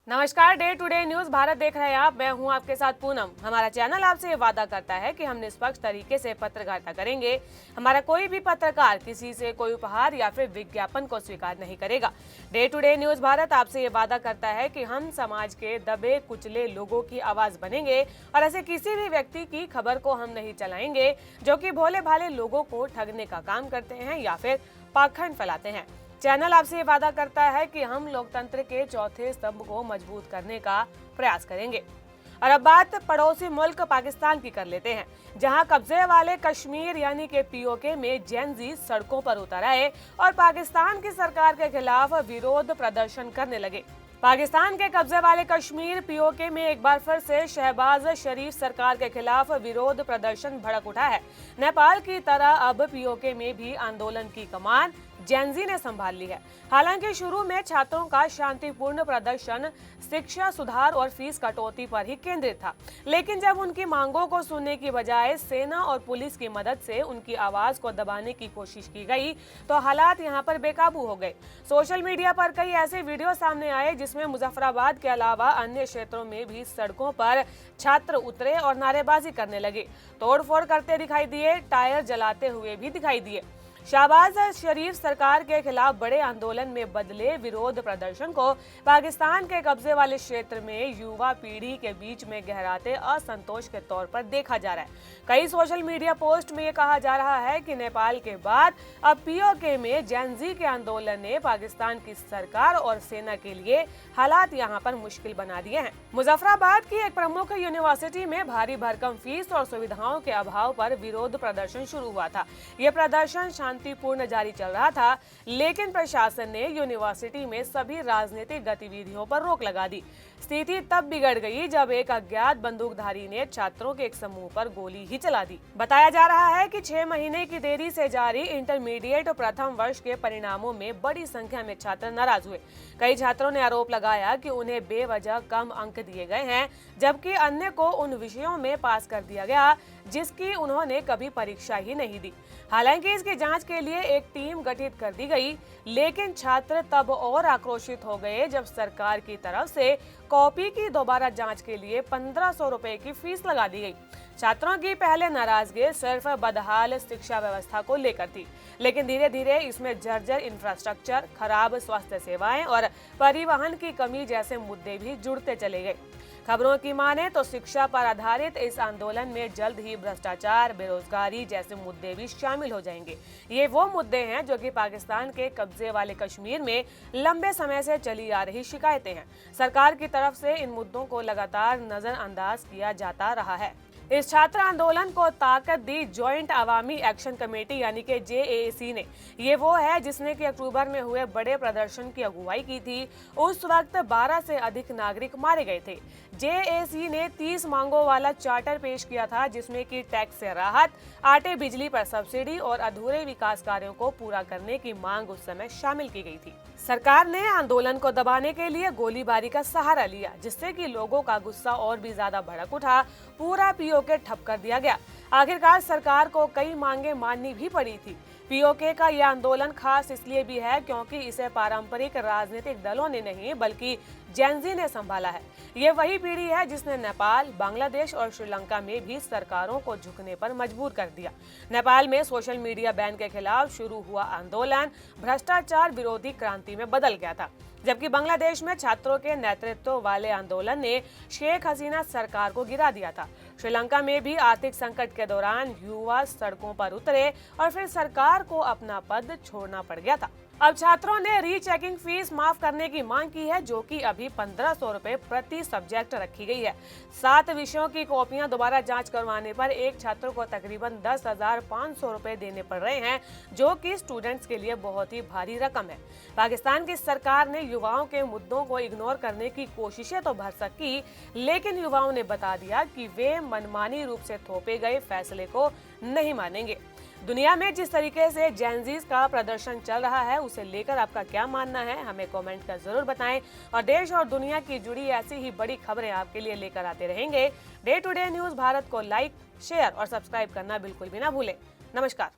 नमस्कार, day to day news Bharat देख रहे हैं आप। मैं हूं आपके साथ पूनम। हमारा चैनल आपसे ये वादा करता है कि हम निष्पक्ष तरीके से पत्रकारिता करेंगे। हमारा कोई भी पत्रकार किसी से कोई उपहार या फिर विज्ञापन को स्वीकार नहीं करेगा। Day to day news Bharat आपसे ये वादा करता है कि हम समाज के दबे कुचले लोगों की आवाज बनेंगे और ऐसे किसी भी व्यक्ति की खबर को हम नहीं चलाएंगे जो कि भोले भाले लोगों को ठगने का काम करते हैं या फिर पाखंड फैलाते हैं। चैनल आपसे ये वादा करता है कि हम लोकतंत्र के चौथे स्तंभ को मजबूत करने का प्रयास करेंगे। और अब बात पड़ोसी मुल्क पाकिस्तान की कर लेते हैं, जहां कब्जे वाले कश्मीर यानी कि पीओके में जेन जी सड़कों पर उतर आए और पाकिस्तान की सरकार के खिलाफ विरोध प्रदर्शन करने लगे। पाकिस्तान के कब्जे वाले कश्मीर पीओके में एक बार फिर से शहबाज शरीफ सरकार के खिलाफ विरोध प्रदर्शन भड़क उठा है। नेपाल की तरह अब पीओके में भी आंदोलन की कमान जेनजी ने संभाल ली है। हालांकि शुरू में छात्रों का शांतिपूर्ण प्रदर्शन शिक्षा सुधार और फीस कटौती पर ही केंद्रित था, लेकिन जब उनकी मांगों को सुनने की बजाय सेना और पुलिस की मदद से उनकी आवाज को दबाने की कोशिश की गई तो हालात यहां पर बेकाबू हो गए। सोशल मीडिया पर कई ऐसे वीडियो सामने आए जिसमें मुजफ्फराबाद के अलावा अन्य क्षेत्रों में भी सड़कों पर छात्र उतरे और नारेबाजी करने लगे, तोड़फोड़ करते दिखाई दिए, टायर जलाते हुए भी दिखाई दिए। शहबाज शरीफ सरकार के खिलाफ बड़े आंदोलन में बदले विरोध प्रदर्शन को पाकिस्तान के कब्जे वाले क्षेत्र में युवा पीढ़ी के बीच में गहराते असंतोष के तौर पर देखा जा रहा है। कई सोशल मीडिया पोस्ट में ये कहा जा रहा है कि नेपाल के बाद अब पीओके में जेनजी के आंदोलन ने पाकिस्तान की सरकार और सेना के लिए हालात यहाँ पर मुश्किल बना दिए हैं। मुजफ्फराबाद की एक प्रमुख यूनिवर्सिटी में भारी भरकम फीस और सुविधाओं के अभाव पर विरोध प्रदर्शन शुरू हुआ था। ये प्रदर्शन शांतिपूर्ण जारी चल रहा था, लेकिन प्रशासन ने यूनिवर्सिटी में सभी राजनीतिक गतिविधियों पर रोक लगा दी। स्थिति तब बिगड़ गई जब एक अज्ञात बंदूकधारी ने छात्रों के एक समूह पर गोली ही चला दी। बताया जा रहा है कि 6 महीने की देरी से जारी इंटरमीडिएट प्रथम वर्ष के परिणामों में बड़ी संख्या में छात्र नाराज हुए। कई छात्रों ने आरोप लगाया कि उन्हें बेवजह कम अंक दिए गए हैं, जबकि अन्य को उन विषयों में पास कर दिया गया जिसकी उन्होंने कभी परीक्षा ही नहीं दी। हालांकि इसकी जांच के लिए एक टीम गठित कर दी गई, लेकिन छात्र तब और आक्रोशित हो गए जब सरकार की तरफ से कॉपी की दोबारा जांच के लिए 1500 रुपए की फीस लगा दी गई। छात्रों की पहले नाराजगी सिर्फ बदहाल शिक्षा व्यवस्था को लेकर थी, लेकिन धीरे धीरे इसमें जर्जर इंफ्रास्ट्रक्चर, खराब स्वास्थ्य सेवाएं और परिवहन की कमी जैसे मुद्दे भी जुड़ते चले गए। खबरों की माने तो शिक्षा पर आधारित इस आंदोलन में जल्द ही भ्रष्टाचार, बेरोजगारी जैसे मुद्दे भी शामिल हो जाएंगे। ये वो मुद्दे हैं जो कि पाकिस्तान के कब्जे वाले कश्मीर में लंबे समय से चली आ रही शिकायतें हैं। सरकार की तरफ से इन मुद्दों को लगातार नजरअंदाज किया जाता रहा है। इस छात्र आंदोलन को ताकत दी ज्वाइंट अवामी एक्शन कमेटी यानी कि जेएसी ने। ये वो है जिसने कि अक्टूबर में हुए बड़े प्रदर्शन की अगुवाई की थी। उस वक्त 12 से अधिक नागरिक मारे गए थे। जेएसी ने 30 मांगों वाला चार्टर पेश किया था, जिसमें कि टैक्स से राहत, आटे बिजली पर सब्सिडी और अधूरे विकास कार्यों को पूरा करने की मांग उस समय शामिल की गई थी। सरकार ने आंदोलन को दबाने के लिए गोलीबारी का सहारा लिया, जिससे कि लोगों का गुस्सा और भी ज्यादा भड़क उठा। पूरा पीओके ठप कर दिया गया। आखिरकार सरकार को कई मांगे माननी भी पड़ी थी। पीओके का यह आंदोलन खास इसलिए भी है क्योंकि इसे पारंपरिक राजनीतिक दलों ने नहीं बल्कि जेनजी ने संभाला है। ये वही पीढ़ी है जिसने नेपाल, बांग्लादेश और श्रीलंका में भी सरकारों को झुकने पर मजबूर कर दिया। नेपाल में सोशल मीडिया बैन के खिलाफ शुरू हुआ आंदोलन भ्रष्टाचार विरोधी क्रांति में बदल गया था, जबकि बांग्लादेश में छात्रों के नेतृत्व वाले आंदोलन ने शेख हसीना सरकार को गिरा दिया था। श्रीलंका में भी आर्थिक संकट के दौरान युवा सड़कों पर उतरे और फिर सरकार को अपना पद छोड़ना पड़ गया था। अब छात्रों ने रीचेकिंग फीस माफ करने की मांग की है, जो कि अभी 1500 रुपए प्रति सब्जेक्ट रखी गई है। 7 विषयों की कॉपियां दोबारा जांच करवाने पर एक छात्र को तकरीबन 10,500 रुपए देने पड़ रहे हैं, जो कि स्टूडेंट्स के लिए बहुत ही भारी रकम है। पाकिस्तान की सरकार ने युवाओं के मुद्दों को इग्नोर करने की कोशिशें तो भरसक की, लेकिन युवाओं ने बता दिया कि वे मनमानी रूप से थोपे गए फैसले को नहीं मानेंगे। दुनिया में जिस तरीके से जेनजीज का प्रदर्शन चल रहा है, उसे लेकर आपका क्या मानना है, हमें कमेंट कर जरूर बताएं। और देश और दुनिया की जुड़ी ऐसी ही बड़ी खबरें आपके लिए लेकर आते रहेंगे। Day to day news Bharat को लाइक, शेयर और सब्सक्राइब करना बिल्कुल भी ना भूलें। नमस्कार।